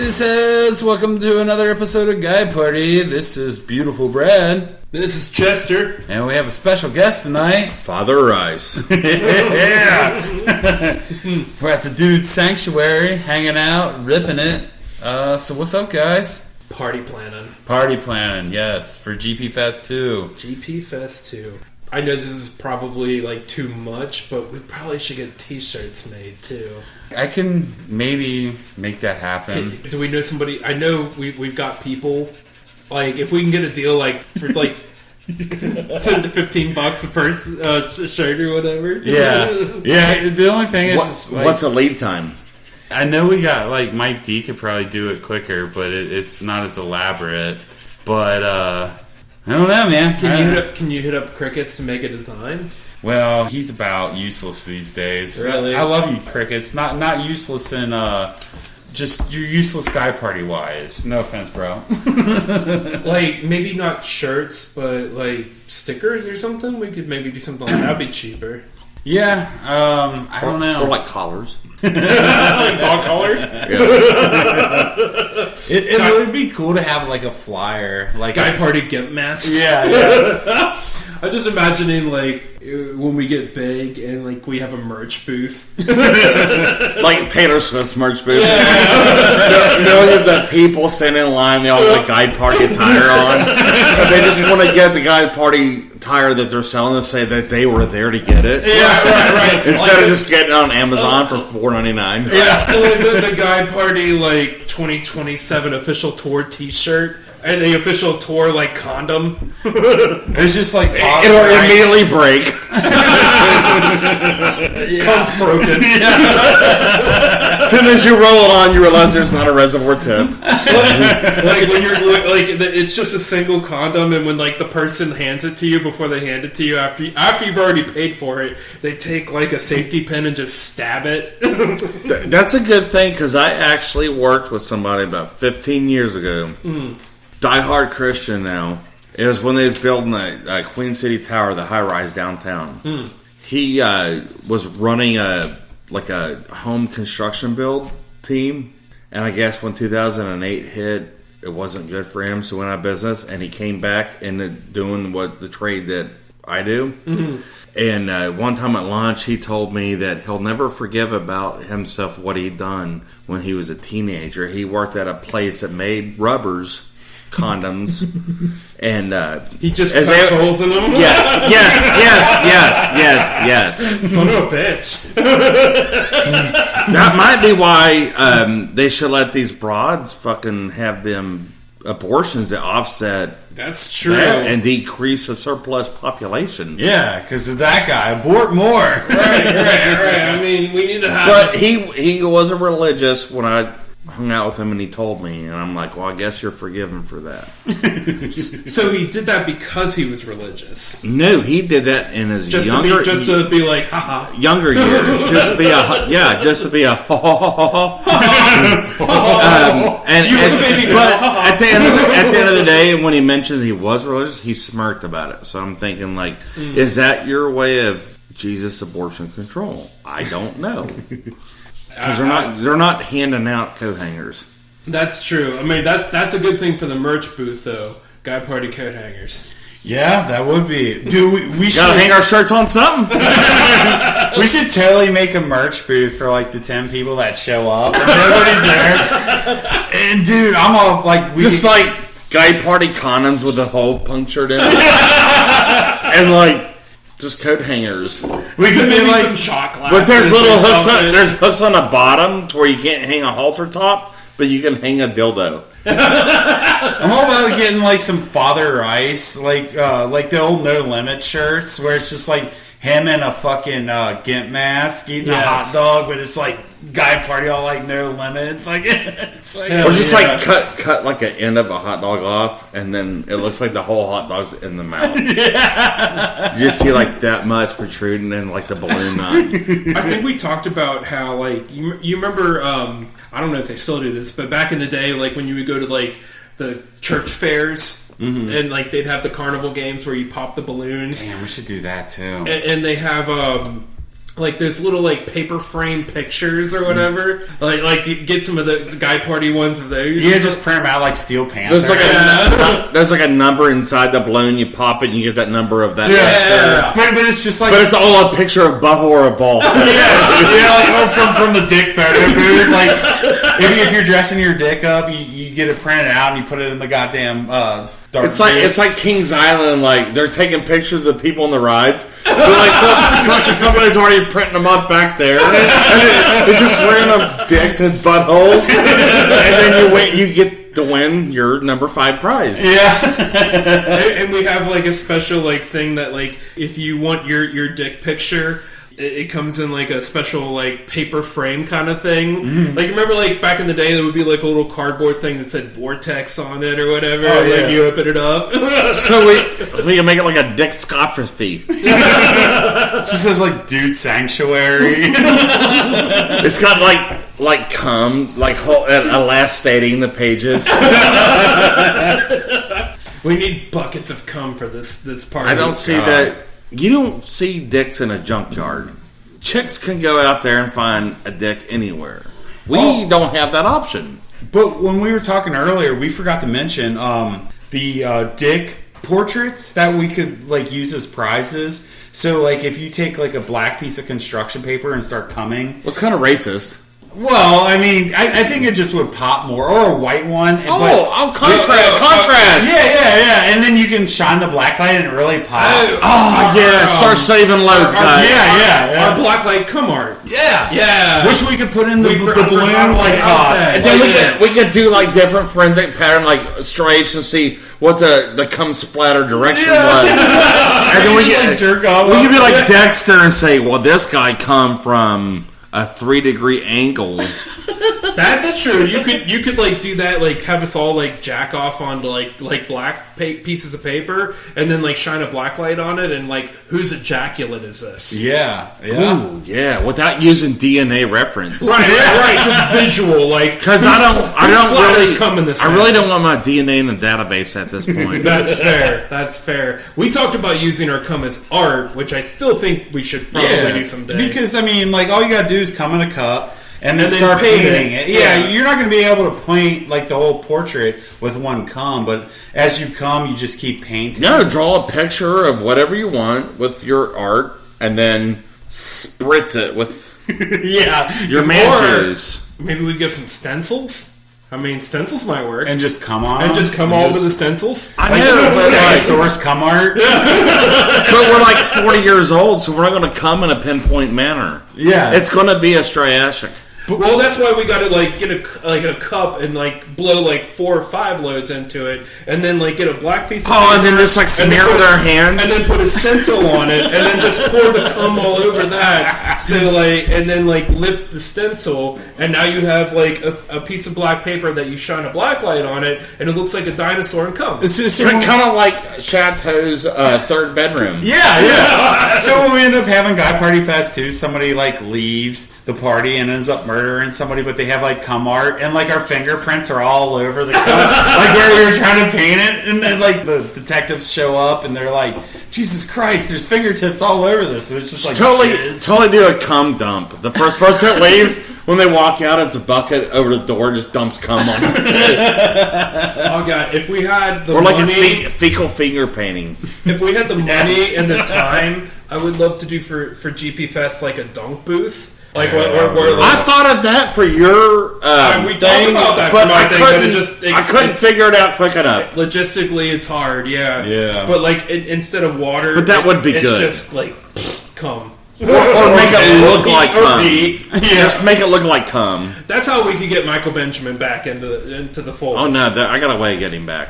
Boozeheads, welcome to another episode of Guy Party. This is beautiful Brad. This is Chester. And we have a special guest tonight. Father Rice. Yeah! We're at the Dude's Sanctuary, hanging out, ripping it. So what's up, guys? Party planning. Party planning, yes, for GP Fest 2. GP Fest 2. I know this is probably like too much, but we probably should get t-shirts made too. I can maybe make that happen. Do we know somebody? I know we've got people. Like, if we can get a deal like for like $10 to $15 a per shirt or whatever. Yeah. Yeah, the only thing is... What's a lead time? I know we got, like, Mike D could probably do it quicker, but it's not as elaborate. But, I don't know, man. Can you hit up Crickets to make a design? Well, he's about useless these days. Really? I love you, Crickets. Not useless in, just you're useless Guy Party wise. No offense, bro. Like, maybe not shirts, but, like, stickers or something? We could maybe do something like that. That'd be cheaper. Yeah, I don't know. Or like collars. Like dog collars? Yeah. It would be cool to have like a flyer, like Guy Party Gimp masks. Yeah. I'm just imagining like when we get big and like we have a merch booth, Like Taylor Swift's merch booth. Yeah. Millions of people sitting in line. They all have the Guy Party attire on. But they just want to get the Guy Party attire that they're selling to say that they were there to get it. Yeah, right. Instead of just getting it on Amazon for $4.99. Yeah, the Guy Party like 2027 official tour T-shirt and the official tour like condom. It's just like It'll immediately break. Comes broken. As soon as you roll it on, you realize there's not a reservoir tip. Like when you're like, it's just a single condom, and when like the person hands it to you before they hand it to you after you've already paid for it, they take like a safety pin and just stab it. That's a good thing because I actually worked with somebody about 15 years ago. Diehard Christian now. It was when they was building the Queen City Tower, the high rise downtown. He was running a home construction build team, and I guess when 2008 hit, it wasn't good for him, so went out of business, and he came back into doing the trade that I do. And one time at lunch, he told me that he'll never forgive about himself what he'd done when he was a teenager. He worked at a place that made rubbers. Condoms and he just punched holes in them. Yes. Son of a bitch. That might be why they should let these broads fucking have them abortions to offset. That's true, and decrease the surplus population. Yeah, because of that guy, abort more. Right. I mean, we need to have. But he wasn't religious when I hung out with him, and he told me, and I'm like, well, I guess you're forgiven for that. So he did that because he was religious. No, he did that in his younger, just to be like, haha, younger years, just to be a but at the end of the day, when he mentioned he was religious, he smirked about it. So I'm thinking, like, is that your way of Jesus abortion control? I don't know. Because they're not handing out coat hangers. That's true. I mean, that's a good thing for the merch booth, though. Guy Party coat hangers. Yeah, that would be. Dude, we should gotta hang our shirts on something. We should totally make a merch booth for like the 10 people that show up and nobody's there. And dude, I'm all like, like Guy Party condoms with a hole punctured in it, and like. Just coat hangers. We could maybe some shot glasses. But there's little hooks. There's hooks on the bottom to where you can't hang a halter top, but you can hang a dildo. I'm all about getting like some Father Rice, like the old No Limit shirts, where it's just like him in a fucking gimp mask eating a hot dog, but it's like Guy Party all like No Limit. It's like, or just like cut like an end of a hot dog off, and then it looks like the whole hot dog's in the mouth. Yeah. You just see like that much protruding and like the balloon knot. I think we talked about how like you remember. I don't know if they still do this, but back in the day, like when you would go to like the church fairs. And like they'd have the carnival games where you pop the balloons. Damn, we should do that too. And they have like there's little like paper frame pictures or whatever. Like you get some of the guy party ones of those. Yeah, just print them out like Steel Panther. There's like a number inside the balloon. You pop it, and you get that number of that. Yeah. But it's just like, but it's all a picture of butthole or a ball. like from the dick photo booth. Like if you're dressing your dick up, you get it printed out and you put it in the goddamn dark. It's like Kings Island. Like they're taking pictures of the people on the rides. But like somebody's already printing them up back there. It's just random dicks and buttholes, and then you get to win your number 5 prize. Yeah, and we have like a special like thing that like if you want your dick picture. It comes in like a special like paper frame kind of thing. Mm. Like remember like back in the day there would be like a little cardboard thing that said Vortex on it or whatever. Oh, yeah. Like you open it up. So we can make it like a dick scopherthy. It just says like Dude Sanctuary. It's got like cum like elastating the pages. We need buckets of cum for this party. I don't see that. You don't see dicks in a junkyard. Chicks can go out there and find a dick anywhere. We don't have that option. But when we were talking earlier, we forgot to mention the dick portraits that we could like use as prizes. So like if you take like a black piece of construction paper and start coming. What's kind of racist? Well, I mean, I think it just would pop more, or a white one. Contrast. Yeah. And then you can shine the black light and it really pops. Start saving loads, guys. Yeah. Our black light cum art. Yeah. Which we could put in the balloon like toss. And then we could do like different forensic pattern, like stripes, and see what the cum splatter direction was. And then we could be like Dexter and say, well, this guy come from a 3-degree angle. That's true. You could like do that, like have us all like jack off onto like black pieces of paper, and then like shine a black light on it, and like whose ejaculate is this? Yeah. Ooh, yeah. Without using DNA reference, right. Just visual, like because I really don't want my DNA in the database at this point. That's fair. We talked about using our cum as art, which I still think we should probably do someday. Because I mean, like all you gotta do is come in a cup. And then start painting it. Yeah, you're not going to be able to paint like the whole portrait with one cum, but as you come, you just keep painting. No, draw a picture of whatever you want with your art, and then spritz it with your man juice. Maybe we get some stencils. I mean, stencils might work. And just come on. And just come all over the stencils. I know, but source cum art. But we're like 40 years old, so we're not going to come in a pinpoint manner. Yeah. It's going to be a striatic. Well, that's why we got to like get a cup and like blow like 4 or 5 loads into it, and then like get a black piece of paper, and then just like smear with our hands, and then put a stencil on it, and then just pour the cum all over that. So like, and then like lift the stencil, and now you have like a piece of black paper that you shine a black light on it, and it looks like a dinosaur in cum. It's kind of like Chateau's third bedroom. Yeah. So when we end up having Guy Party Fest 2, somebody like leaves the party and ends up murdering somebody, but they have like cum art, and like our fingerprints are all over the cum, like where we were trying to paint it, and then like the detectives show up and they're like, Jesus Christ, there's fingertips all over this. So it's just like totally do a cum dump. The first person that leaves, when they walk out, it's a bucket over the door, just dumps cum on it. Oh god, if we had the or like money, a fecal finger painting. If we had the money and the time, I would love to do for GP Fest like a dunk booth. Like I thought of that for your we talked about that, but I couldn't figure it out quick enough. Logistically, it's hard. Yeah. But like instead of water, but that would be it's good. Just like cum. Or make it look like cum. Just make it look like cum. That's how we could get Michael Benjamin back into the fold. Oh no, I got a way of getting back.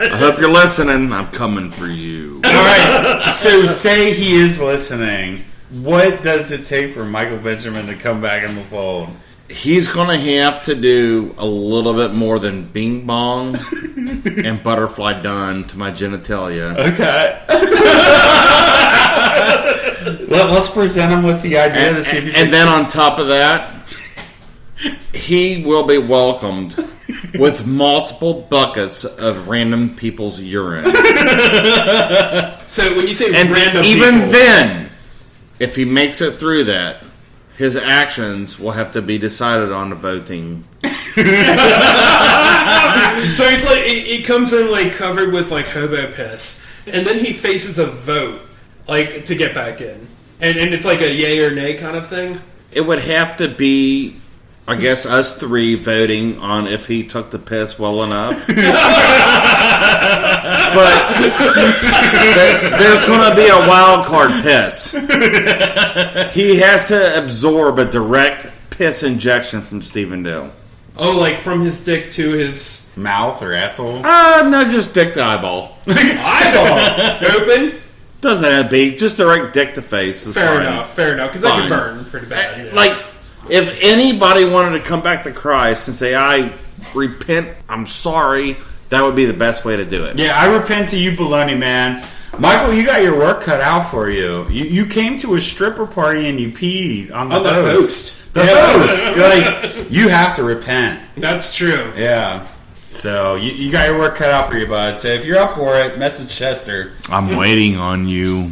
I hope you're listening. I'm coming for you. All right. So say he is listening. What does it take for Michael Benjamin to come back in the fold? He's going to have to do a little bit more than bing bong and butterfly done to my genitalia. Okay. Let's present him with the idea to see if he's... And then on top of that, he will be welcomed with multiple buckets of random people's urine. So when you say And random even people, then, if he makes it through that, his actions will have to be decided on the voting. so he's like, he comes in like covered with like hobo piss, and then he faces a vote like to get back in, and it's like a yay or nay kind of thing. It would have to be, I guess, us three voting on if he took the piss well enough. But there's going to be a wild card piss. He has to absorb a direct piss injection from Stephen Dale. Oh, like from his dick to his Mouth or asshole? No, just dick to eyeball. eyeball open. Doesn't have to be. Just direct dick to face. Is Fair fine. enough, because that can burn pretty bad. Yeah. Like, if anybody wanted to come back to Christ and say, I repent, I'm sorry, that would be the best way to do it. Yeah, I repent to you, baloney man. Michael, you got your work cut out for you. You came to a stripper party and you peed on the host. The host. Like, you have to repent. That's true. Yeah. So, you got your work cut out for you, bud. So, if you're up for it, message Chester. I'm waiting on you.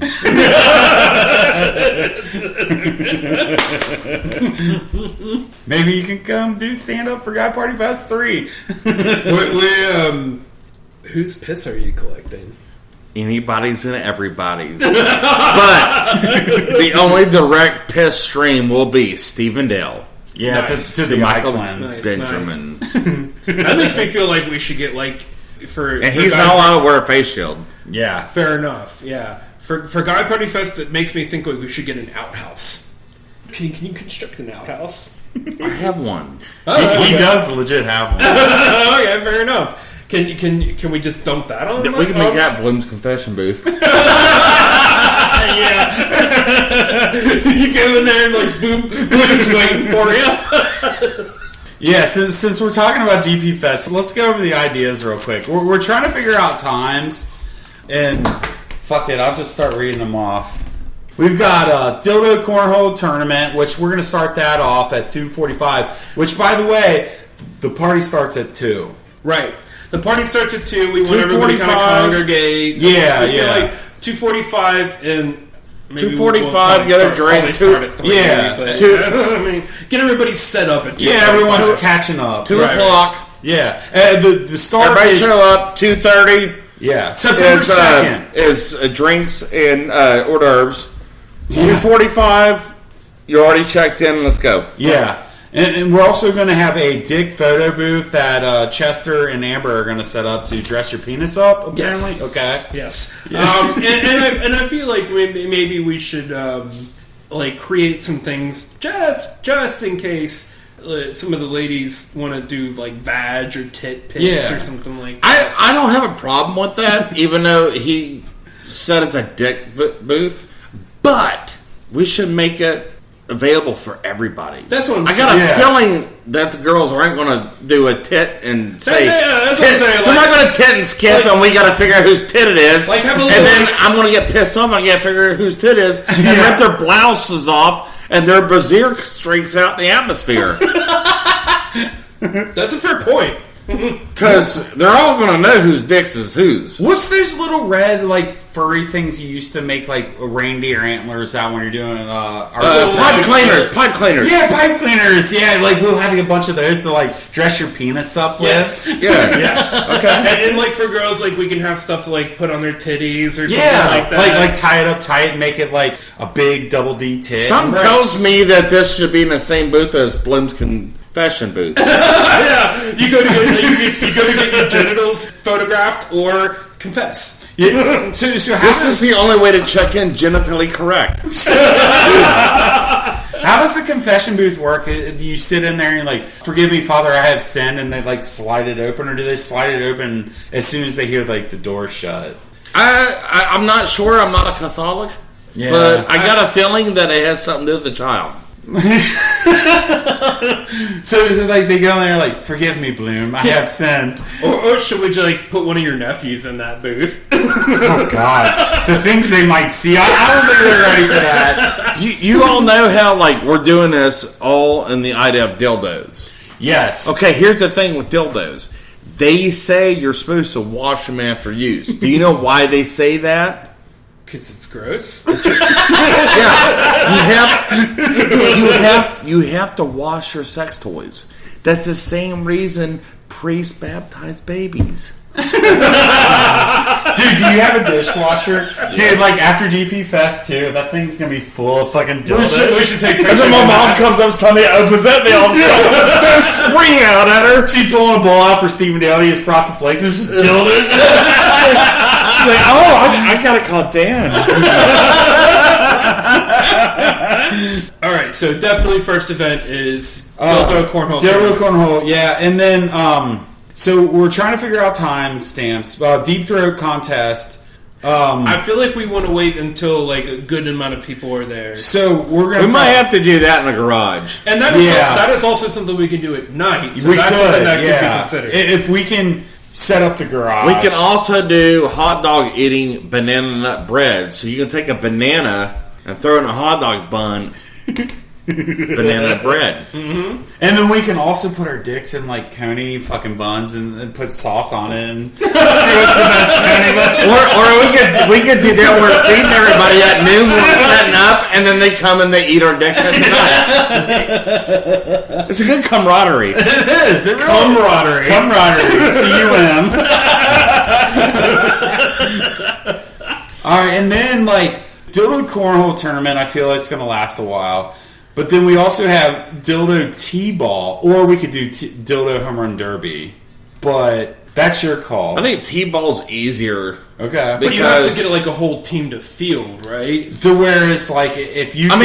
Maybe you can come do stand-up for Guy Party Fest 3. Whose piss are you collecting? Anybody's and everybody's. But the only direct piss stream will be Stephen Dale. Yeah, Nice. to the Michael Michael Benjamin. That makes me feel like we should get like And he's not allowed to wear a face shield. Yeah. Fair enough. Yeah, for Guy Party Fest, it makes me think like we should get an outhouse. Can you construct an outhouse? I have one. He does legit have one. Okay, fair enough. Can we just dump that on? We can make that Bloom's confession booth. Yeah. You go in there and like boom, Bloom's waiting for you. Yeah, since we're talking about GP Fest, let's go over the ideas real quick. We're trying to figure out times, and fuck it, I'll just start reading them off. We've got a dildo cornhole tournament, which we're going to start that off at 2:45. Which, by the way, the party starts at 2. Right. The party starts at 2. We want everybody to kind of congregate. Yeah, I feel like 2:45 and maybe 2:45, get a drink. Start at 3. Yeah, but, 2. I mean, get everybody set up at 2. Yeah, everyone's catching up. 2 o'clock. Yeah, the start Everybody is show up. 2:30. yeah September 2nd. Is drinks and hors d'oeuvres. 2:45. You already checked in. Let's go. Yeah. And we're also going to have a dick photo booth that Chester and Amber are going to set up to dress your penis up, apparently. Yes. Okay. Yes. Yeah. And I feel like maybe we should like create some things just in case some of the ladies want to do like vag or tit pics or something like that. I don't have a problem with that, even though he said it's a dick booth. But we should make it available for everybody. That's what I'm saying. I got a feeling that the girls aren't going to do a tit and say. That's what I'm saying. They're not going to tit and skip, and we got to figure out whose tit it is. Like, have a and little, then I'm going to get pissed off. I got to figure out whose tit is, and rip their blouses off, and their brassiere streaks out in the atmosphere. That's a fair point. Because they're all going to know whose dicks is whose. What's those little red, like, furry things you used to make, like, reindeer antlers out when you're doing pipe cleaners. Pipe cleaners. Yeah, pipe cleaners. Yeah, like, we'll have a bunch of those to, like, dress your penis up with. Yes. Yeah. Yes. Okay. And like for girls, like we can have stuff to, like put on their titties or something like that. Like tie it up tight and make it like a big double D tit. Something tells me that this should be in the same booth as Bloom's confession booth. Yeah, you go to get your genitals photographed or confess. Yeah. So This is the only way to check in genitally correct. How does the confession booth work? Do you sit in there and you're like, forgive me, Father, I have sinned, and they like slide it open, or do they slide it open as soon as they hear like the door shut? I'm not sure. I'm not a Catholic. Yeah. But I got a feeling that it has something to do with the child. So is it like they go in there like, forgive me, Bloom, I have sinned. Or should we just like put one of your nephews in that booth? Oh God, the things they might see. I don't think they're ready for that. You all know how like we're doing this all in the idea of dildos. Yes. Okay, here's the thing with dildos. They say you're supposed to wash them after use. Do you know why they say that? Because it's gross. Yeah, you have to wash your sex toys. That's the same reason priests baptize babies. Dude, do you have a dishwasher? Dude, like after GP Fest 2, that thing's gonna be full of fucking dildos. We should take And pictures. then my mom comes upstairs, opens it, they all just spring out at her. She's pulling a bowl out for Stephen Daly as frosted flakes and just dildos. She's like, oh, I gotta call Dan. All right, so definitely first event is dildo cornhole. Dildo cornhole, yeah. And then, so we're trying to figure out time stamps. Deep throat contest. I feel like we want to wait until like a good amount of people are there. So we're gonna. We might have to do that in the garage. And that is also something we can do at night. So that's something that could be considered. If we can set up the garage. We can also do hot dog eating banana nut bread. So you can take a banana and throw it in a hot dog bun. Banana nut bread. Mm-hmm. And then we can also put our dicks in like coney fucking buns and put sauce on it and see what's the best coney bun. Or we could do that. We're feeding everybody at noon. We're setting up, and then they come and they eat our dicks at night. It's a good camaraderie. It is. It really Camaraderie. CUM. All right, and then like dildo cornhole tournament. I feel like it's going to last a while. But then we also have dildo T-ball, or we could do dildo home run derby. But that's your call. I think T-ball's easier. Okay, but you have to get like a whole team to field, right? To where it's like if you. I'm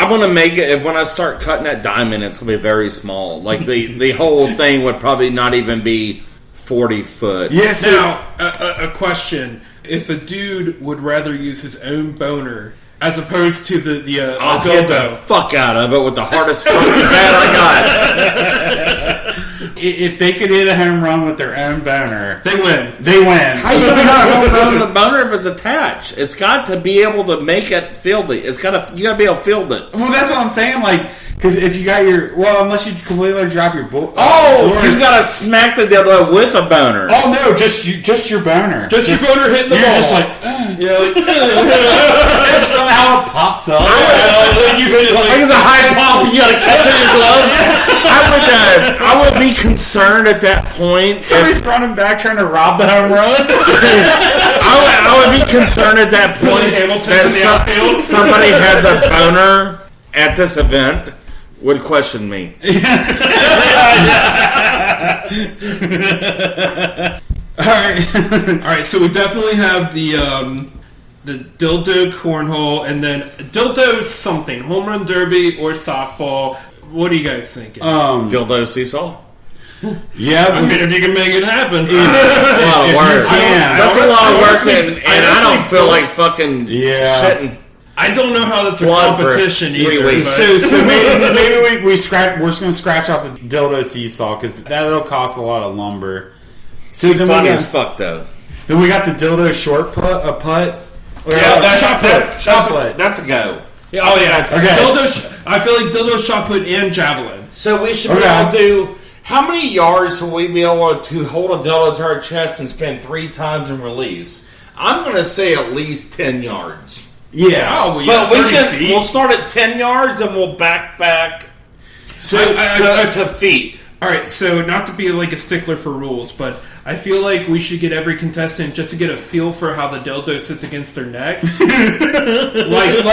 gonna make it. If when I start cutting that diamond, it's gonna be very small. Like the whole thing would probably not even be 40 foot. Yes. Now, a question: if a dude would rather use his own boner as opposed to the I'll hit the fuck out of it with the hardest fucking bat I got. If they could hit a home run with their own boner, they win. They win. How you gonna hit a home run with a boner if it's attached? It's got to be able to make it fieldy. You gotta be able to field it. Well, that's what I'm saying. Like, because if you got unless you completely drop your you gotta smack the dildo with a boner. Oh no, just your boner. Just your boner hitting the ball. You're just like, if somehow it pops up. Like it's a high pop, you gotta catch it in your glove. I would be concerned at that point. Somebody's running back trying to rob the home run. I would be concerned at that point that somebody has a boner at this event would question me. All right. So we definitely have the dildo cornhole, and then dildo something, home run derby or softball. What are you guys thinking? Dildo seesaw? Yeah, I mean, if you can make it happen. That's a lot of work. That's a lot of work, and I don't feel like fucking shitting. I don't know how that's a competition either. So maybe we're just going to scratch off the dildo seesaw because that'll cost a lot of lumber. So then funny as fuck though. Then we got the dildo short putt. Shot put. That's a go. Yeah, oh yeah. Okay. I feel like dildo shot put and javelin. So we should be able to do. How many yards will we be able to hold a dildo to our chest and spin 3 times and release? I'm going to say at least 10 yards. Yeah. Oh, well, but we'll start at 10 yards and we'll back. So to feet. All right, so not to be like a stickler for rules, but I feel like we should get every contestant just to get a feel for how the dildo sits against their neck, like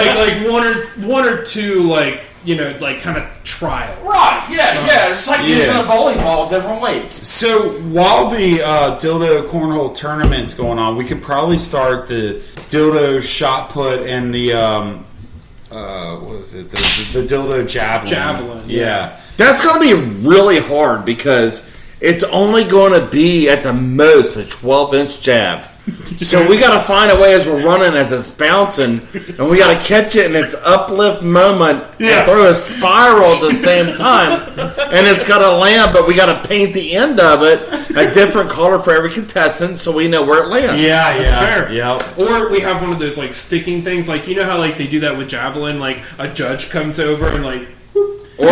one or two, like kind of trial. Right? Yeah. It's like using a bowling ball with different weights. So while the dildo cornhole tournament's going on, we could probably start the dildo shot put and the what was it? The dildo javelin. Yeah. That's going to be really hard because it's only going to be at the most a 12-inch jab. So we got to find a way as we're running, as it's bouncing, and we got to catch it in its uplift moment and throw a spiral at the same time. And it's got to land, but we got to paint the end of it a different color for every contestant so we know where it lands. Yeah, that's fair. Yeah. Or we have one of those like sticking things, like how like they do that with javelin, like a judge comes over and like. Or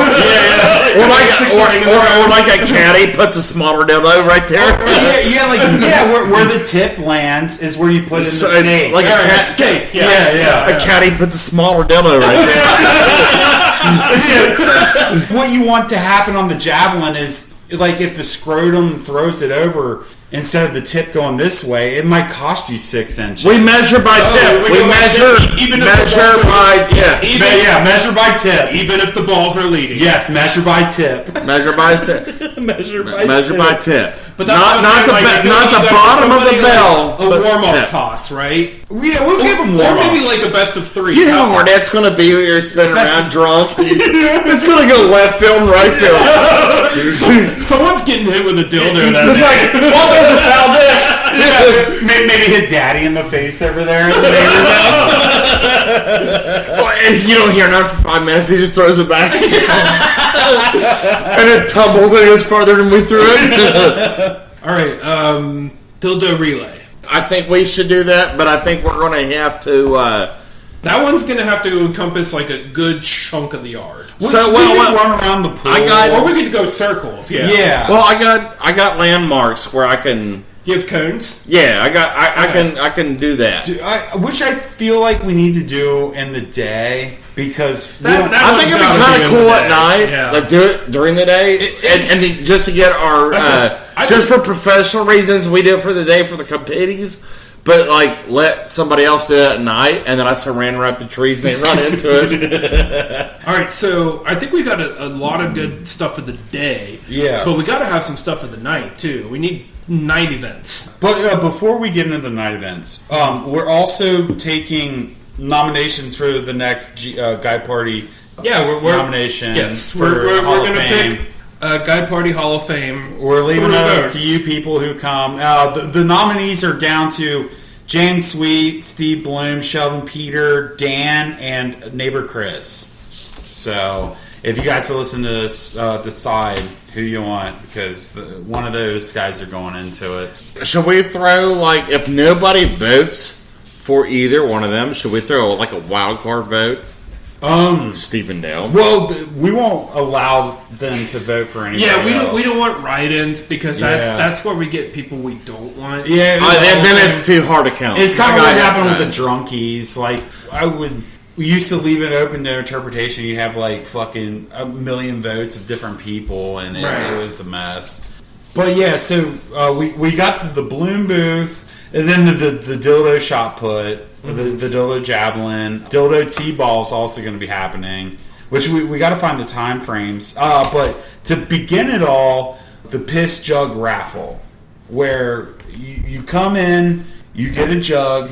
like a caddy puts a smaller dildo right there. Where the tip lands is where you put in the steak. Like a steak. A caddy puts a smaller dildo right there. So what you want to happen on the javelin is, like, if the scrotum throws it over, instead of the tip going this way, it might cost you 6 inches. We measure by tip. We measure by tip. Measure by tip. Even if the balls are leading. Yes, measure by tip. Measure by tip. Measure by tip. But that's not the bottom of the bell. A warm-up toss, right? Yeah, we'll give them warm-ups. Or maybe like a best of 3. You know how hard that's going to be when you're spinning around drunk? It's going to go left field and right field. Someone's getting hit with a dildo. It's like, well, there's a foul dick. Maybe hit Daddy in the face over there in the neighbor's house. And you don't hear nothing for 5 minutes. He just throws it back. And it tumbles and it goes farther than we threw it. All right, dildo relay. I think we should do that, but I think we're going to have to... that one's going to have to encompass like a good chunk of the yard. We can run around the pool. Or we could go circles, yeah. Well, I got landmarks where I can... You have cones? Yeah, I can do that. Which I feel like we need to do in the day, because I think it'd be kind of cool at night. Yeah. Like do it during the day, and just to get our just for professional reasons, we do it for the day for the committees. But like, let somebody else do it at night, and then I saran wrap the trees and they run into it. All right, so I think we got a lot of good stuff for the day. Yeah, but we got to have some stuff for the night too. We need night events. But before we get into the night events, we're also taking nominations for the next Guy Party. Yeah, we're nomination. Yes, for we're going to pick Guy Party Hall of Fame. We're leaving it up to you people who come. The nominees are down to James Sweet, Steve Bloom, Sheldon Peter, Dan, and neighbor Chris. So if you guys listen to this, decide who you want, because one of those guys are going into it. Should we throw, like, if nobody votes for either one of them, should we throw like a wild card vote? Stephen Dale. Well, we won't allow them to vote for anything. Yeah, we don't want write-ins, because that's where we get people we don't want. Yeah, and then it's too hard to count. It's kind of what happened with the drunkies. Like, we used to leave it open to interpretation. You have like fucking a million votes of different people, and it was a mess. But yeah, so we got the Bloom booth, and then the dildo shot put, the dildo javelin, dildo T-ball is also going to be happening, which we got to find the time frames. But to begin it all, the piss jug raffle, where you come in, you get a jug.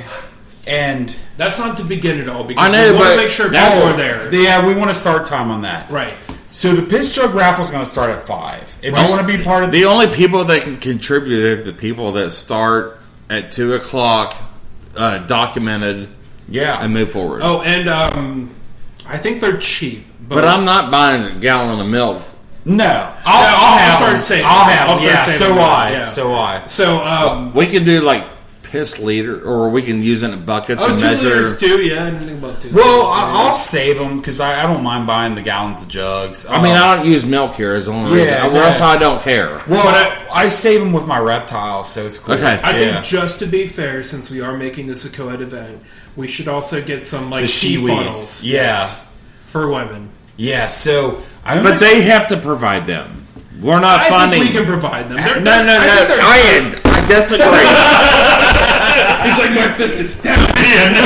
And that's not to begin it all, because we want to make sure people are there. Yeah, we want to start time on that. Right. So the piss jug raffle is going to start at 5. If you want to be part of the only people that can contribute are the people that start at 2 o'clock, documented, and move forward. Oh, and I think they're cheap, but I'm not buying a gallon of milk. No, I'll start saying. I'll have. So why? So we can do like piss liter, or we can use it in a bucket to 2 measure. liters too, yeah. I didn't think about 2 liters. Well, I'll save them, because I don't mind buying the gallons of jugs. I mean, I don't use milk here as only reason. Or else I don't care. Well, I save them with my reptiles, so it's cool. Okay. I think just to be fair, since we are making this a co-ed event, we should also get some like tea funnels. Yes, for women. Yeah, so but they have to provide them. We're not funding. I think we can provide them. No. I disagree. He's like, my fist is down. Yeah, no.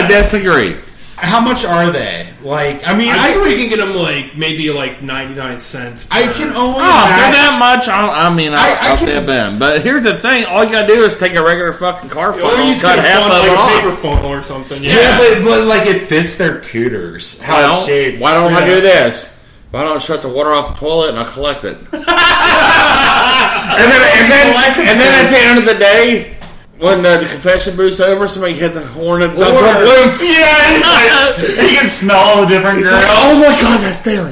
I disagree. How much are they? Like, I mean, I think we can get them like maybe like 99 cents. I can only. Oh, for that much? I'll tip in. But here's the thing: all you gotta do is take a regular fucking car funnel, or you cut half of it off, like a paper funnel or something. Yeah, but like it fits their cooters. How it's shaped. Why don't I do this? Why don't I shut the water off the toilet and I collect it? and then at the end of the day, when the confession booth's over, somebody hit the horn and dump the balloon. Yeah, you can smell all the different girls. Like, oh my god, that's there.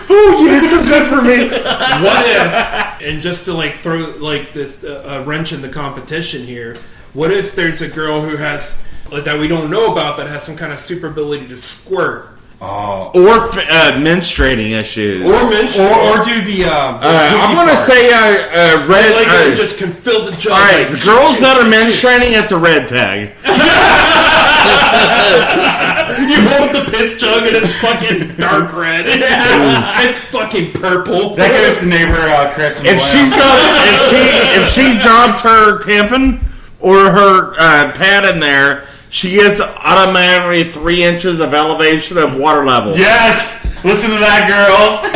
Oh, you did so good for me. What if, and just to like throw like this wrench in the competition here, what if there's a girl who has that we don't know about that has some kind of super ability to squirt? Oh. Or menstruating issues. Or do the I'm going to say red. Like just can fill the jug. Alright, the girls that are menstruating, it's a red tag. You hold the piss jug and it's fucking dark red. It's fucking purple. That goes to neighbor Chris. And If she drops her tampon or her pad in there, she gets automatically 3 inches of elevation of water level. Yes! Listen to that, girls. So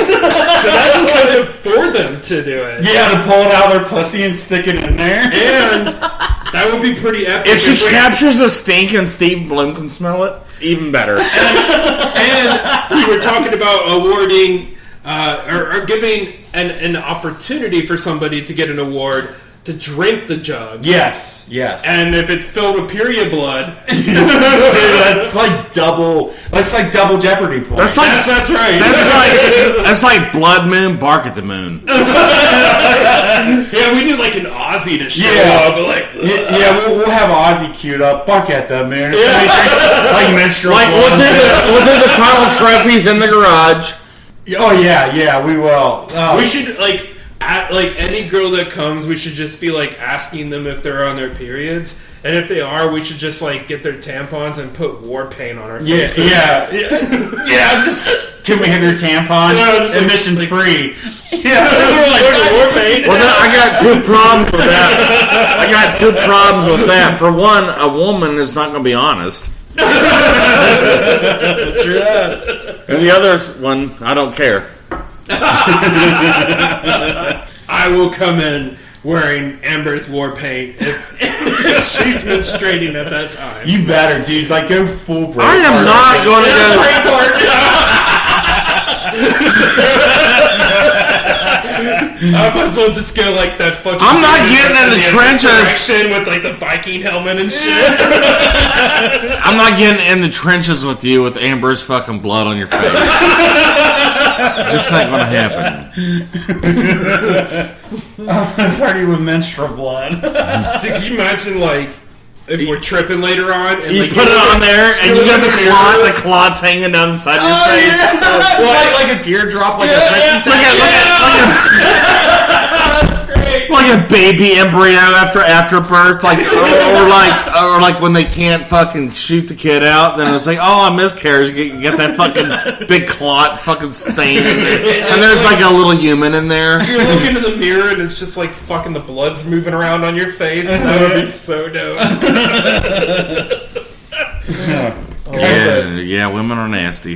that's incentive for them to do it. Yeah, to pull it out of their pussy and stick it in there. And that would be pretty epic. If she captures the stink and Steve Bloom can smell it, even better. And we were talking about awarding or giving an opportunity for somebody to get an award to drink the jug. Yes. And if it's filled with period blood, dude, that's like double Jeopardy points. That's right. That's like Blood Moon, Bark at the Moon. Yeah, we need like an Aussie to show up. We'll have Ozzy queued up. Bark at the moon. Like minstrel. Like we'll do the final trophies in the garage. Oh yeah, we will. We should like any girl that comes, we should just be like asking them if they're on their periods, and if they are, we should just like get their tampons and put war paint on our faces. Yeah. Just can we have your tampon? Emissions free. Yeah, war paint. Well, then I got 2 problems with that. For one, a woman is not going to be honest. True that. And the other one, I don't care. I will come in wearing Amber's war paint if she's menstruating at that time. You better, dude. Like, go full break. I am not going to I might as well just go like that fucking. I'm not getting in the trenches with like the Viking helmet and shit. I'm not getting in the trenches with you with Amber's fucking blood on your face. Just not going to happen. I'm party with menstrual blood. Dude, can you imagine like if we're tripping later on and you like put it on there and you got the clots hanging down the side of your face. Yeah. Like a teardrop, like like a baby embryo after birth, like or like when they can't fucking shoot the kid out, then it's like, oh, I miscarriage. You get that fucking big clot fucking stain in there, and there's like a little human in there. You're looking in the mirror and it's just like fucking the blood's moving around on your face. That would be so dope. Yeah, women are nasty.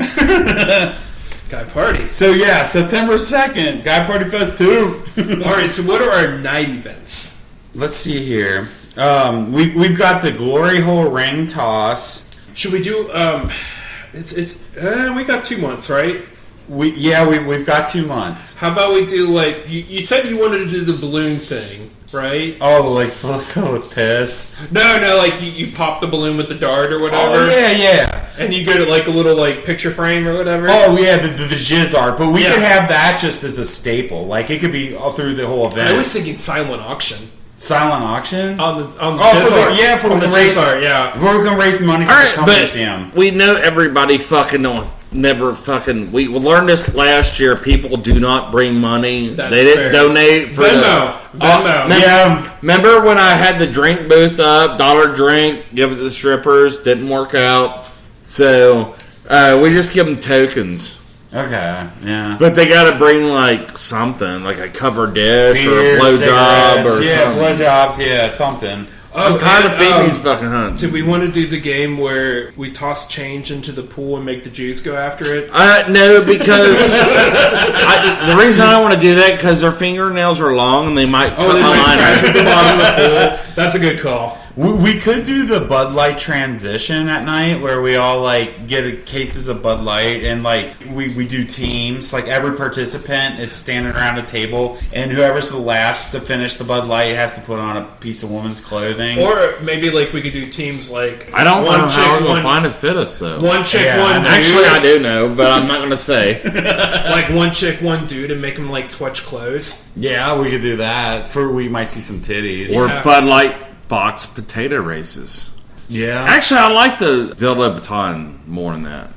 Guy party. So yeah, September 2nd, Guy Party Fest 2. Alright, so what are our night events? Let's see here. We've got the glory hole ring toss. Should we do we got 2 months, right? We've got 2 months. How about we do like you said you wanted to do the balloon thing, right? Oh, like fill with piss? No, like you pop the balloon with the dart or whatever. Oh yeah. And you get it like a little like picture frame or whatever. Oh yeah, the jizz art. But we could have that just as a staple. Like it could be all through the whole event. I was thinking silent auction. Silent auction? On the jizz art. For the jizz art, yeah. We're going to raise money for the company museum. We know everybody fucking never fucking. We learned this last year. People do not bring money. That's they didn't fair. donate for Venmo. Remember when I had the drink booth up, $1 drink, give it to the strippers, didn't work out. So we just give them tokens. Okay, yeah. But they got to bring like something, like a covered dish or a blowjob or something. Blowjobs, something. I'm tired of feeding these fucking hunts. Do we want to do the game where we toss change into the pool and make the Jews go after it? No, because the reason I want to do that because their fingernails are long and they might scratch at the bottom of the pool. That's a good call. We could do the Bud Light transition at night where we all like get cases of Bud Light and like we do teams. Like every participant is standing around a table and whoever's the last to finish the Bud Light has to put on a piece of woman's clothing. Or maybe like we could do teams like I don't know how we're going to find it fit us though. One chick, one dude. Actually, I do know, but I'm not going to say. Like one chick, one dude, and make them like switch clothes. Yeah, we could do that. We might see some titties. Or Bud Light box potato races. Yeah. Actually, I like the dildo baton more than that.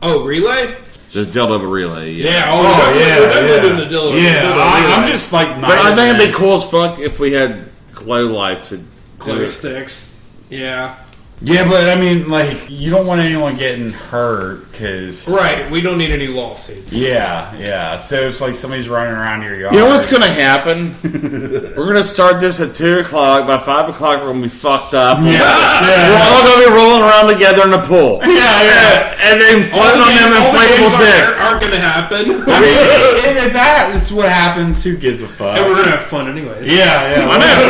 Oh, relay? The dildo relay. Yeah. We're definitely doing the dildo. Yeah, dildo relay. I'm just like. But I think it'd be cool as fuck if we had glow lights and Glow sticks. Yeah. Yeah, but I mean, like, you don't want anyone getting hurt because. Right, we don't need any lawsuits. Yeah. So it's like somebody's running around your yard. You know what's going to happen? We're going to start this at 2 o'clock. By 5 o'clock, we're going to be fucked up. Yeah. We're all going to be rolling around together in the pool. Yeah. And then floating on them inflatable dicks. Aren't going to happen. I mean, if that's what happens, who gives a fuck? And we're going to have fun anyways. Yeah. I know.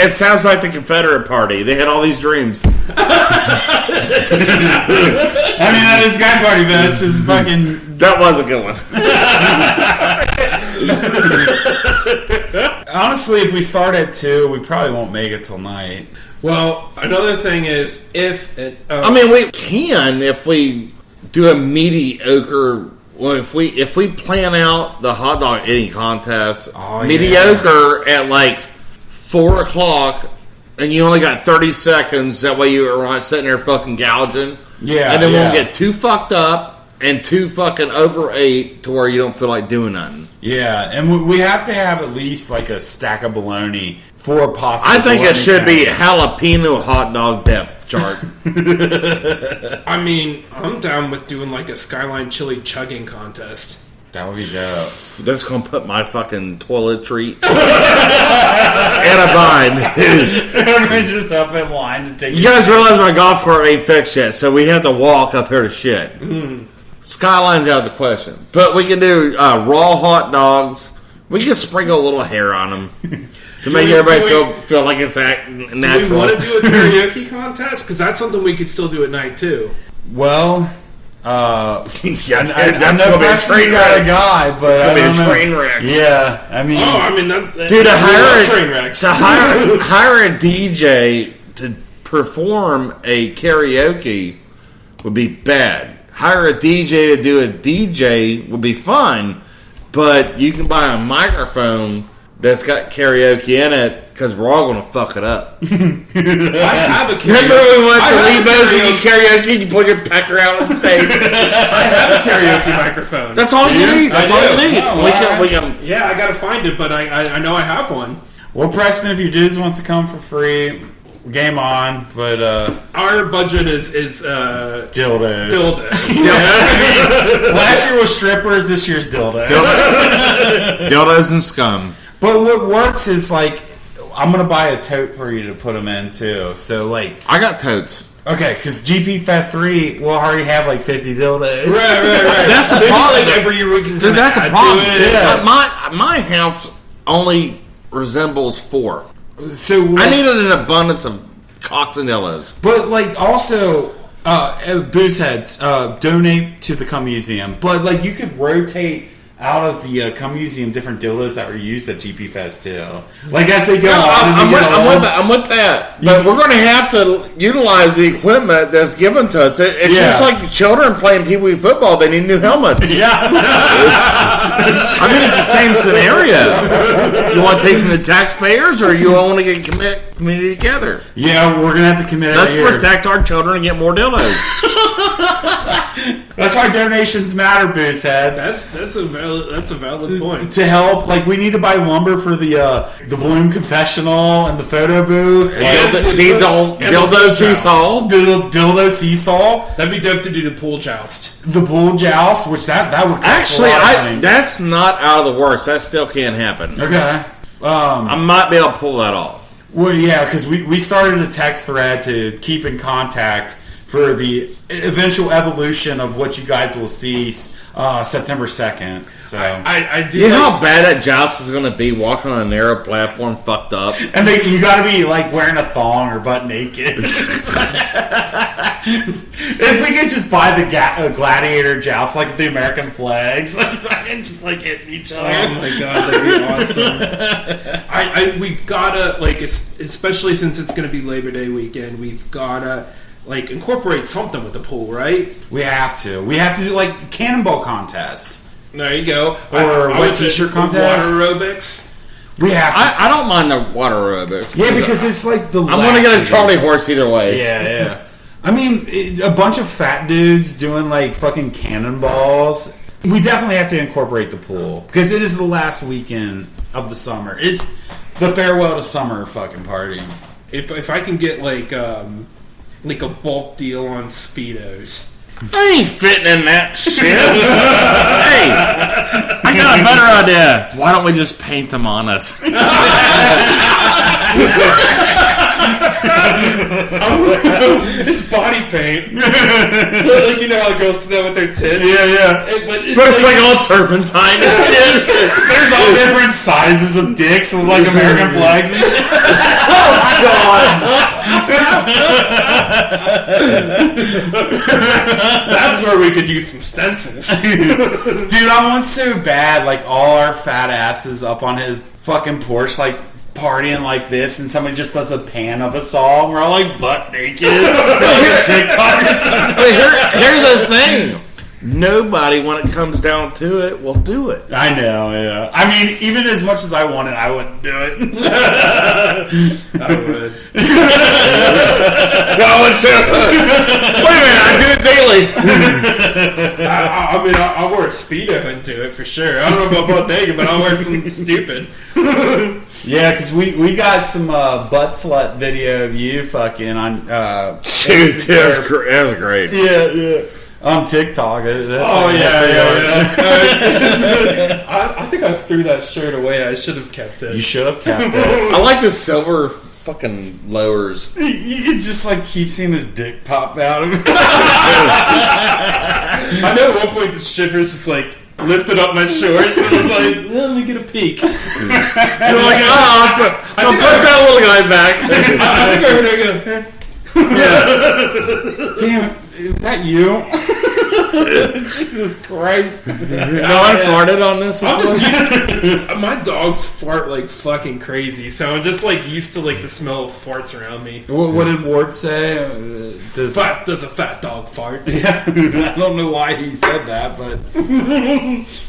It sounds like the Confederate Party. They had all these dreams. I mean, that is Sky Party, but that's just fucking. That was a good one. Honestly, if we start at 2, we probably won't make it till night. Well, another thing is I mean, we can if we do a mediocre. Well, if we plan out the hot dog eating contest mediocre at like 4 o'clock. And you only got 30 seconds. That way you are not sitting there fucking gouging. Yeah. And then won't get too fucked up and too fucking overate to where you don't feel like doing nothing. Yeah. And we have to have at least like a stack of bologna for a possible. I think it should be jalapeno hot dog depth chart. I mean, I'm down with doing like a Skyline chili chugging contest. That would be dope. That's going to put my fucking toiletry in a bind. Everyone's just up in line to take. You guys realize my golf cart ain't fixed yet, so we have to walk up here to shit. Skyline's out of the question. But we can do raw hot dogs. We can sprinkle a little hair on them to make everybody feel like it's natural. Do we want to do a karaoke contest? Because that's something we could still do at night, too. Well... that's I going know to be a train wreck. A guy, but it's going to be a train wreck. Yeah, I mean... dude, hire a DJ to perform a karaoke would be bad. Hire a DJ to do a DJ would be fun, but you can buy a microphone that's got karaoke in it because we're all going to fuck it up. I have a karaoke. Remember when we went to Lebo's and you karaoke and you pull your pecker out on stage? I have a karaoke microphone. That's all you need. That's all you need. Yeah, I got to find it, but I know I have one. Well, Preston, if your dudes wants to come for free, game on. But our budget is dildos. Last year was strippers. This year's dildos. Dildos and scum. But what works is like I'm gonna buy a tote for you to put them in too. So like I got totes. Okay, because GP Fest 3 will already have like 50 dildos. Right. That's a problem. Like every year we can. Dude, that's a problem. Yeah. My house only resembles 4. So I needed an abundance of cocks and dildos. But like also. Boozeheads, donate to the Cum Museum. But like you could rotate out of the Cum Museum different dildos that were used at GP Fest too. Like as they go on. I'm with that. But we're going to have to utilize the equipment that's given to us. It's just like children playing Pee Wee football. They need new helmets. Yeah. I mean, it's the same scenario. You want to take from the taxpayers or you want to get community together? Yeah, we're going to have to commit. Let's protect our children and get more dildos. That's why donations matter, Boozeheads. That's a valid point. To help, like we need to buy lumber for the balloon confessional and the photo booth. Dildo seesaw. Dildo seesaw. That'd be dope to do the pool joust. The pool joust, which that would cost actually, a lot of money. That's not out of the works. That still can't happen. Okay. I might be able to pull that off. Well, yeah, because we started a text thread to keep in contact for the eventual evolution of what you guys will see September 2nd. So I do. You know how bad that joust is going to be walking on a narrow platform fucked up? And you got to be like wearing a thong or butt naked. If we could just buy the gladiator joust like the American flags and just like hitting each other. Oh my god, that'd be awesome. We've gotta especially since it's going to be Labor Day weekend, we've gotta incorporate something with the pool, right? We have to do like cannonball contest. There you go. Or wet t-shirt contest. Water aerobics. We have to. I don't mind the water aerobics. Yeah, because it's like the. I'm going to get a Charlie horse either way. Yeah. I mean, a bunch of fat dudes doing like fucking cannonballs. We definitely have to incorporate the pool because it is the last weekend of the summer. It's the farewell to summer fucking party. If I can get like a bulk deal on Speedos. I ain't fitting in that shit. Hey, I got a better idea. Why don't we just paint them on us? It's body paint. Like, you know how girls do that with their tits? Yeah. But it's like all turpentine. There's all different sizes of dicks with like American flags and shit. Oh, God. That's where we could use some stencils. Dude, I want so bad, like, all our fat asses up on his fucking porch, like, partying like this, and somebody just does a pan of us all. We're all, like, butt naked. Like TikTok or something. But here's the thing. Nobody, when it comes down to it, will do it. I know, yeah. I mean, even as much as I want it, I wouldn't do it. I would. I would too. Wait a minute, I do it daily. I mean, I'll wear a Speedo and do it for sure. I don't know about butt naked, but I'll wear something stupid. Yeah, because we got some butt slut video of you fucking on... Dude, that was great. Yeah. On TikTok. Yeah. I think I threw that shirt away. I should have kept it. You should have kept it. I like the silver fucking lowers. You could just like keep seeing his dick pop out of it. I know at one point the stripper was just like lifted up my shorts and was like, let me get a peek. You're like, I'll put that little guy back. I think I heard her go, Damn, is that you? Jesus Christ. No one farted on this one? I'm just used to, my dogs fart like fucking crazy, so I'm just like used to like the smell of farts around me. What did Ward say? Does a fat dog fart? Yeah, I don't know why he said that, but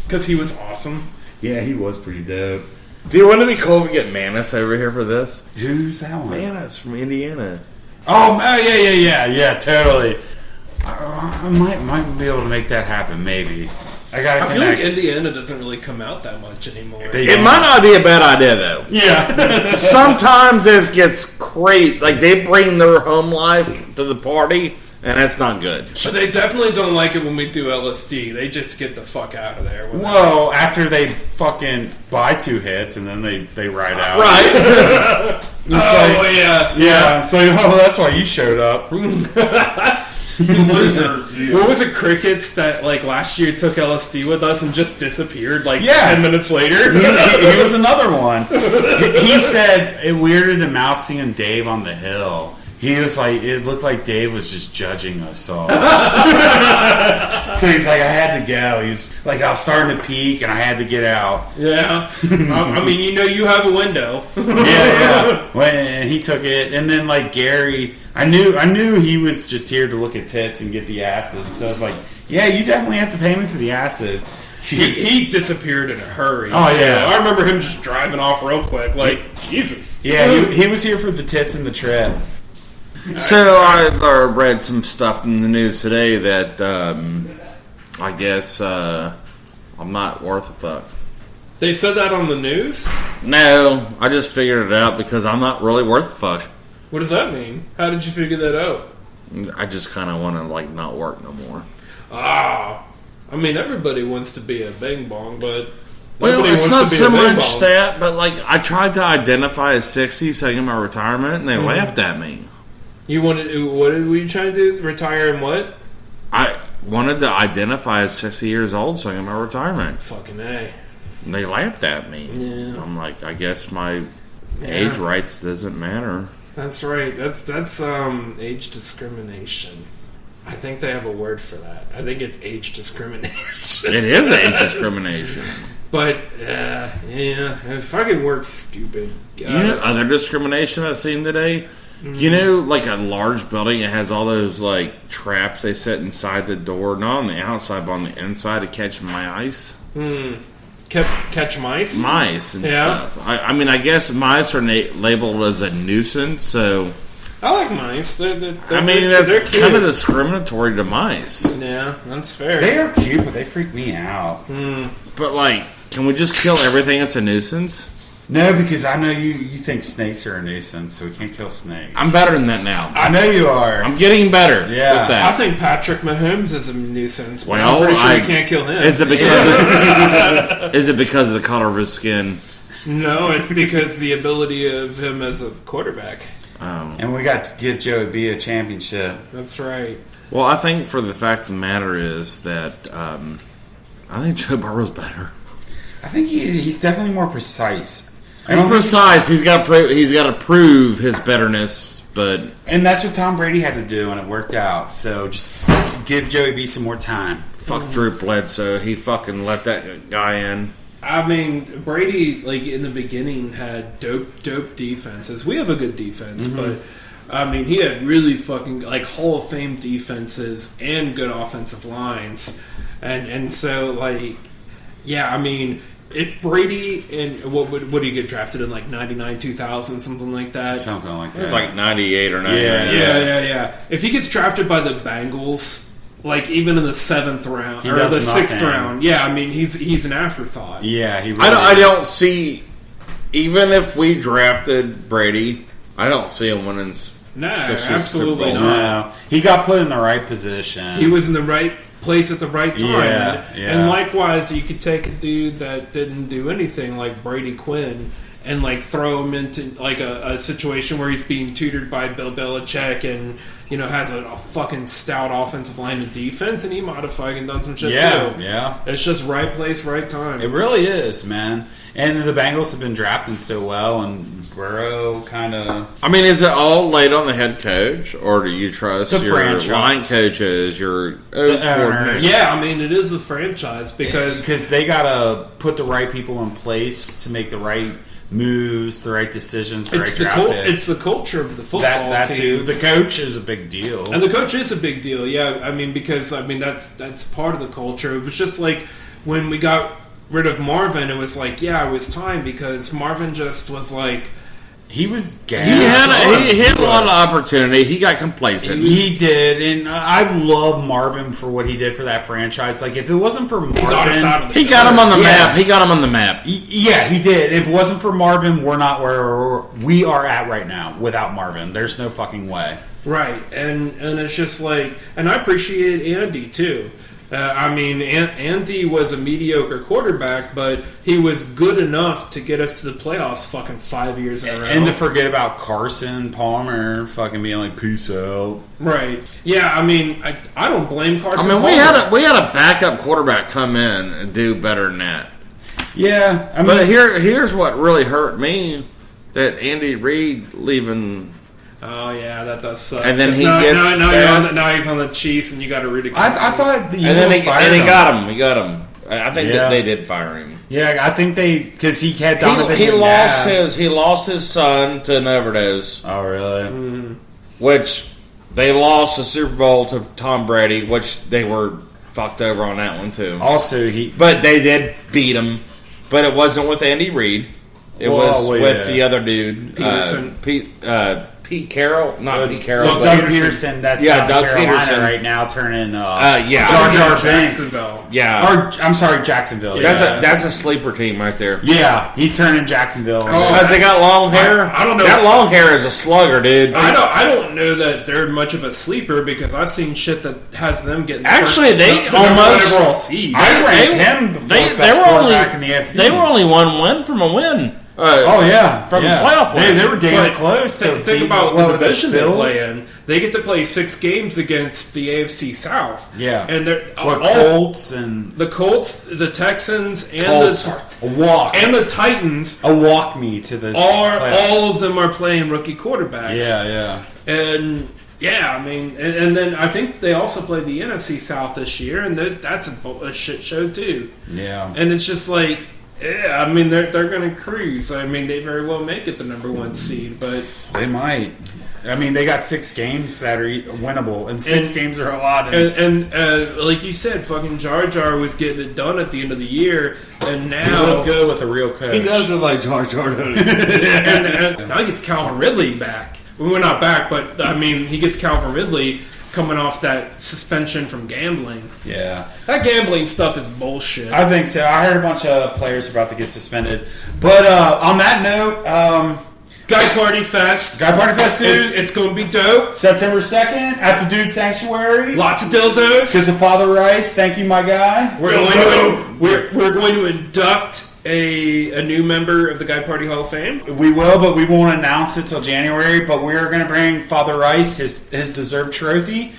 because he was awesome. Yeah, he was pretty dope. Do you want to be cool if we get Manus over here for this? Who's that one? Manus from Indiana. Oh yeah, totally. I might be able to make that happen, maybe. I feel like Indiana doesn't really come out that much anymore. It might not be a bad idea, though. Yeah. Sometimes it gets crazy. Like, they bring their home life to the party, and that's not good. But they definitely don't like it when we do LSD. They just get the fuck out of there. Well, after they fucking buy 2 hits, and then they ride out. Right. Yeah. So, that's why you showed up. What was it, Crickets, that like last year took LSD with us and just disappeared like 10 minutes later? He was another one. He said it weirded him out seeing Dave on the hill. He was like, it looked like Dave was just judging us all. So he's like, I had to go. He's like, I was starting to peak and I had to get out. Yeah. I mean, you have a window. Yeah. When he took it, and then like Gary, I knew he was just here to look at tits and get the acid. So I was like, yeah, you definitely have to pay me for the acid. He disappeared in a hurry. Oh yeah, I remember him just driving off real quick. Like Jesus. Yeah, he was here for the tits and the trip. So I read some stuff in the news today that I guess I'm not worth a fuck. They said that on the news? No, I just figured it out because I'm not really worth a fuck. What does that mean? How did you figure that out? I just kind of want to like not work no more. I mean, everybody wants to be a bing bong, but well, nobody it's wants not to be so a bing much bong. that, but like I tried to identify as 60 so I get my retirement, and they laughed at me. What were you trying to do? Retire in what? I wanted to identify as 60 years old so I get my retirement. Fucking A. And they laughed at me. Yeah. I'm like, I guess my age rights doesn't matter. That's right. That's age discrimination. I think they have a word for that. I think it's age discrimination. It is age discrimination. But, it fucking works stupid. You know, other discrimination I've seen today? You know, like a large building, it has all those, like, traps they set inside the door, not on the outside, but on the inside to catch mice. Catch mice? Mice and stuff. I mean, I guess mice are labeled as a nuisance, so I like mice. They're that's cute. kind of discriminatory to mice. Yeah, that's fair. They are cute, but they freak me out. But, like, can we just kill everything that's a nuisance? No, because I know you think snakes are a nuisance, so we can't kill snakes. I'm better than that now. I know you are. I'm getting better with Yeah. that. I think Patrick Mahomes is a nuisance. But Well, I'm pretty sure you can't kill him. Is it because is it because of the color of his skin? No, it's because the ability of him as a quarterback. And we got to get Joey B a championship. That's right. Well, I think for the fact of the matter is that I think Joe Burrow's better. I think he's definitely more precise. He's precise. He's got to prove his betterness, but and that's what Tom Brady had to do, and it worked out. So just give Joey B some more time. fuck Drew Bledsoe. He fucking let that guy in. I mean, Brady, like, in the beginning had dope defenses. We have a good defense, but, I mean, he had really fucking, like, Hall of Fame defenses and good offensive lines. And so, like, yeah, I mean, if Brady and what do you get drafted in, like, 99, 2000, something like that? Something like that. It was like 98 or 99. Yeah. If he gets drafted by the Bengals, like, even in the 7th round He or does the 6th nothing. round, yeah, I mean, he's an afterthought. Yeah, he really I is. don't see, even if we drafted Brady, I don't see him winning. No, such a absolutely Super Bowl. not. No, he got put in the right position. He was in the right place at the right time. Yeah. And likewise, you could take a dude that didn't do anything like Brady Quinn and, like, throw him into, like, a situation where he's being tutored by Bill Belichick and, you know, has a fucking stout offensive line and defense, and he might have fucking done some shit too. Yeah. It's just right place, right time. It really is, man. And the Bengals have been drafting so well, and Burrow kind of... I mean, is it all laid on the head coach, or do you trust The your franchise. line coaches, your owners? Yeah, I mean, it is a franchise because they got to put the right people in place to make the right moves, the right decisions, the right draft picks. it's the culture of the football That team. too. The coach is a big deal. And the coach is a big deal, yeah. I mean, because that's part of the culture. It was just like when we got rid of Marvin, it was like, yeah, it was time because Marvin just was like, He was gas. He had a lot of opportunity. He got complacent. He did, and I love Marvin for what he did for that franchise. Like, if it wasn't for Marvin, got us out of the He got him on the Yeah. map. He got him on the map. Yeah, he did. If it wasn't for Marvin, we're not where we are at right now. Without Marvin, there's no fucking way. right. And it's just like, and I appreciate Andy too. I mean, Andy was a mediocre quarterback, but he was good enough to get us to the playoffs fucking 5 years in a row. And to forget about Carson Palmer fucking being like, peace out. Right. Yeah, I mean, I don't blame Carson I mean, Palmer. we had a backup quarterback come in and do better than that. Yeah, I mean, But here's what really hurt me: that Andy Reid leaving. Oh yeah, that does suck. And then It's he now, gets now, now, that- now he's on the Chiefs, and you got to root against I him. thought the And Eagles then he fired him. got him. He got him. I think Yeah. that they did fire him. Yeah, I think because he had Donovan He McNabb. he lost his son to an overdose, Oh, really? which they lost the Super Bowl to Tom Brady, which they were fucked over on that one too. Also, But they did beat him. But it wasn't with Andy Reid. It was with the other dude, Peterson. Pete Carroll, not Pete Carroll. Well, but Doug Peterson, that's Yeah, down in Doug Carolina Peterson. right now, turning yeah. Jar Jar Banks. Jacksonville. Yeah, Or, I'm sorry, Jacksonville. that's a sleeper team right there. Yeah, he's turning Jacksonville. Because they got long hair. I don't know. That long hair is a slugger, dude. I don't know that they're much of a sleeper because I've seen shit that has them getting the Actually, first, they the number one almost- overall seed. I ranked him the they fourth best were only quarterback in the AFC. they were only one win from a win. Oh yeah, from yeah. the playoff They win. were damn But close. to Think beat- about what, the division they Bills? play in. They get to play 6 games against the AFC South. Yeah, and they're what all Colts and the Colts, the Texans, and Colts. a walk and the Titans a walk me to the are playoffs. all of them are playing rookie quarterbacks. Yeah. And yeah, I mean, and then I think they also play the NFC South this year, and that's a shit show too. Yeah. And it's just like, yeah, I mean, they're going to cruise. I mean, they very well make it the number 1 seed, but They might. I mean, they got 6 games that are winnable, and 6 games are a lot. and like you said, fucking Jar Jar was getting it done at the end of the year, and He now look good with a real coach. look like Jar Jar. and now he gets Calvin Ridley back. Well, not back, but I mean, he gets Calvin Ridley coming off that suspension from gambling. Yeah. That gambling stuff is bullshit. I think so. I heard a bunch of players about to get suspended. But on that note, Guy Party Fest. Guy Party Fest, dude. It's going to be dope. September 2nd at the Dude Sanctuary. Lots of dildos. Because of Father Rice. Thank you, my guy. We're going to induct a new member of the Guy Party Hall of Fame. We will, but we won't announce it till January. But we are going to bring Father Rice his deserved trophy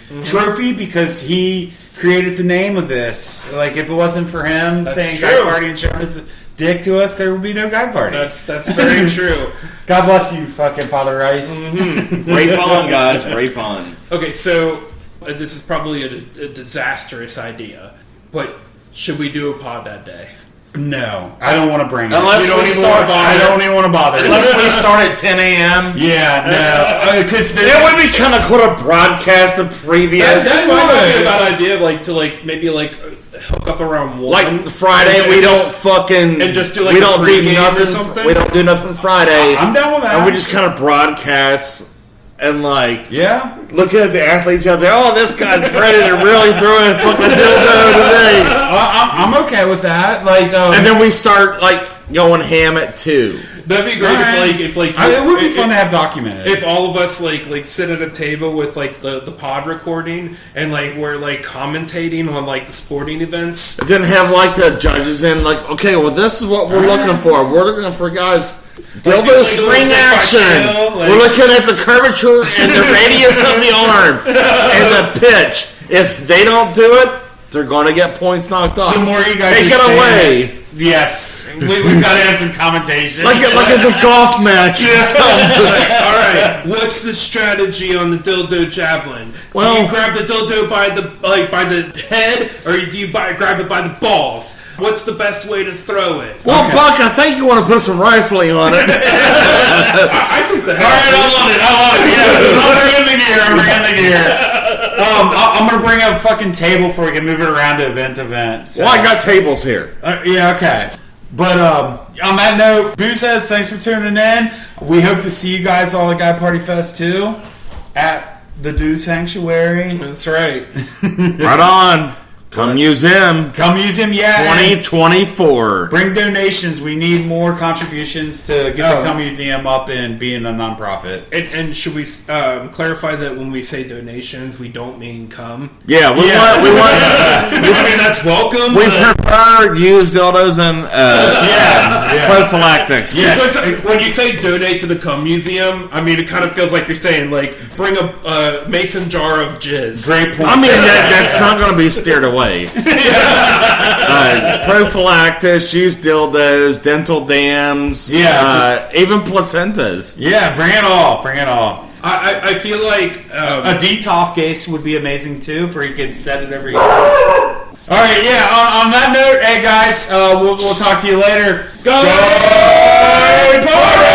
because he created the name of this. Like, if it wasn't for him saying true. Guy Party and showing his dick to us, there would be no Guy Party. That's very true. God bless you, fucking Father Rice. Rape on, guys. Rape on. Okay, so this is probably a disastrous idea, but should we do a pod that day? No, I don't want to bring it. Unless I don't even want to bother. Unless we start at 10 a.m. Yeah, no, because it would be kind of cool to broadcast the previous. That might be a bad idea. Maybe hook up around 1. Like Friday, we don't fucking and just do we don't do nothing. or something. We don't do nothing Friday. I'm down with that. And we just kind of broadcast and looking at the athletes out there. Oh, this guy's ready to really throw a fucking dildo today. I'm okay with that. And then we start going ham at 2. That'd be great if it would be fun to have documented. If all of us sit at a table with the pod recording and we're commentating on the sporting events. And then have the judges in okay, well this is what we're looking for. We're looking for guys. Dildo spring action. We're looking at the curvature and the radius of the arm and the pitch. If they don't do it, they're going to get points knocked off. The more you guys take it away. Yes, we've got to have some commentation. Like it's a golf match. All right, what's the strategy on the dildo javelin? Do you grab the dildo by the head, or do you grab it by the balls? What's the best way to throw it? Well, okay. Buck, I think you want to put some rifling on it. I think the head. All right, I love it. Yeah, I'm bringing the gear. I'm going to bring up a fucking table before we can move it around to event to event. So. Well, I got tables here. Yeah, okay. But on that note, Boozeheads, thanks for tuning in. We hope to see you guys all at Guy Party Fest 2 at the Dude Sanctuary. That's right. Right on. Come museum, yeah. 2024. Bring donations. We need more contributions to get the Come Museum up and being a nonprofit. And should we clarify that when we say donations, we don't mean come? Yeah, we want. I mean, that's welcome. We prefer used dildos and prophylactics. Yes. When you say donate to the Come Museum, I mean, it kind of feels like you're saying bring a mason jar of jizz. Great point. I mean, that's not going to be steered away. Prophylactics, used dildos, dental dams, even placentas. Yeah, bring it all. I feel like a DTOF case would be amazing too, for you could set it every year. All right, yeah. On that note, hey guys, we'll talk to you later. Go Party!